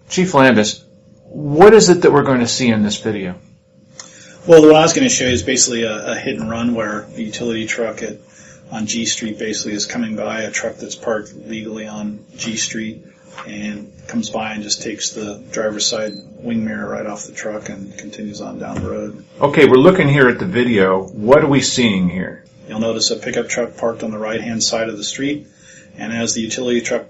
Chief Landis, what is it that we're going to see in this video? Well, what I was going to show you is basically a hit and run where a utility truck on G Street basically is coming by a truck that's parked legally on G Street and comes by and just takes the driver's side wing mirror right off the truck and continues on down the road. Okay, we're looking here at the video. What are we seeing here? You'll notice a pickup truck parked on the right-hand side of the street, and as the utility truck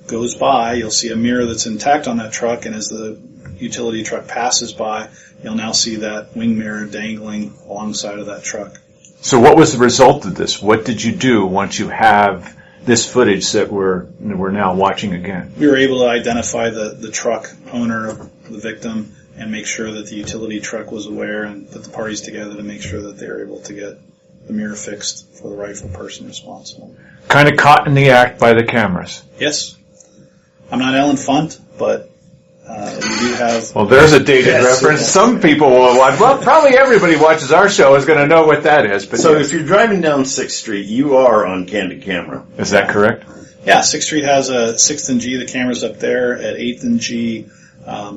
goes by, you'll see a mirror that's intact on that truck, and as the utility truck passes by, you'll now see that wing mirror dangling alongside of that truck. So what was the result of this? What did you do once you have this footage that we're now watching again? We were able to identify the truck owner of the victim and make sure that the utility truck was aware and put the parties together to make sure that they were able to get the mirror fixed for the rightful person responsible. Kind of caught in the act by the cameras. Yes. I'm not Ellen Funt, but we do have... Well, there's a dated reference. Some people will watch. Well, probably everybody watches our show is going to know what that is. But so if you're driving down 6th Street, you are on candid camera. Is that correct? Yeah, 6th Street has a 6th and G. The camera's up there. At 8th and G,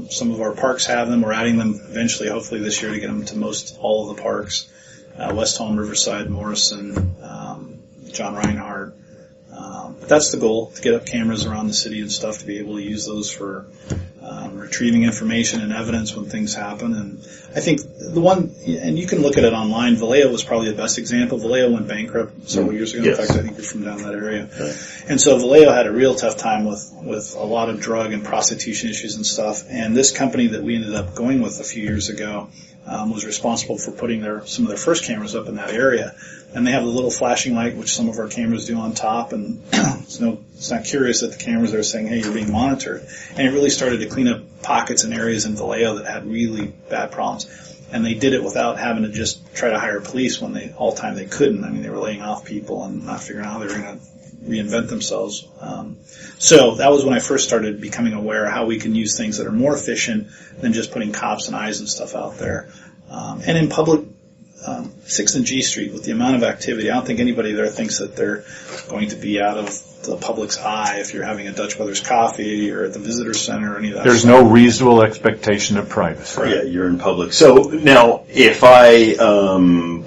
some of our parks have them. We're adding them eventually, hopefully this year, to get them to most all of the parks. West Holm, Riverside, Morrison, John Reinhardt. But that's the goal, to get up cameras around the city and stuff, to be able to use those for retrieving information and evidence when things happen. And I think the one, and you can look at it online, Vallejo was probably the best example. Vallejo went bankrupt several years ago. Yes. In fact, I think you're from down that area. Right. And so Vallejo had a real tough time with a lot of drug and prostitution issues and stuff. And this company that we ended up going with a few years ago was responsible for putting some of their first cameras up in that area. And they have the little flashing light, which some of our cameras do on top, and it's not curious that the cameras are saying, hey, you're being monitored. And it really started to clean up pockets and areas in Vallejo that had really bad problems. And they did it without having to just try to hire police when all the time they couldn't. I mean, they were laying off people and not figuring out how they were going to reinvent themselves. So that was when I first started becoming aware of how we can use things that are more efficient than just putting cops and eyes and stuff out there. And in public, 6th and G Street, with the amount of activity, I don't think anybody there thinks that they're going to be out of the public's eye if you're having a Dutch Brothers coffee or at the visitor center or any of that There's stuff. no reasonable expectation of privacy. Yeah, you're in public. So now, if I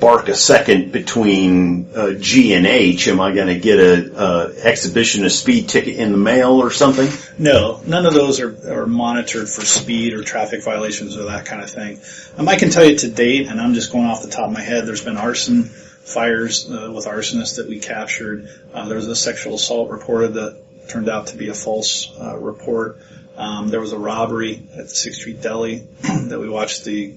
bark a second between G and H, am I going to get a exhibition of speed ticket in the mail or something? No, none of those are monitored for speed or traffic violations or that kind of thing. I can tell you to date, and I'm just going off the top of my head, there's been arson fires with arsonists that we captured. There was a sexual assault reported that turned out to be a false report. There was a robbery at the 6th Street Deli that we watched the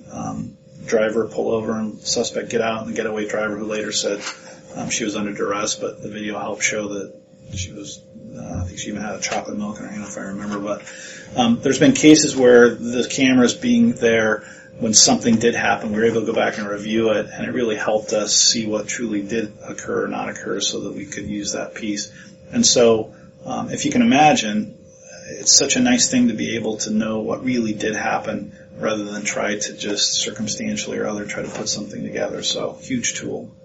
driver pull over and the suspect get out, and the getaway driver who later said she was under duress, but the video helped show that she was, I think she even had a chocolate milk in her hand, if I remember. But there's been cases where the cameras being there when something did happen, we were able to go back and review it, and it really helped us see what truly did occur or not occur so that we could use that piece. And so, if you can imagine, it's such a nice thing to be able to know what really did happen rather than try to just circumstantially or other try to put something together. So, huge tool.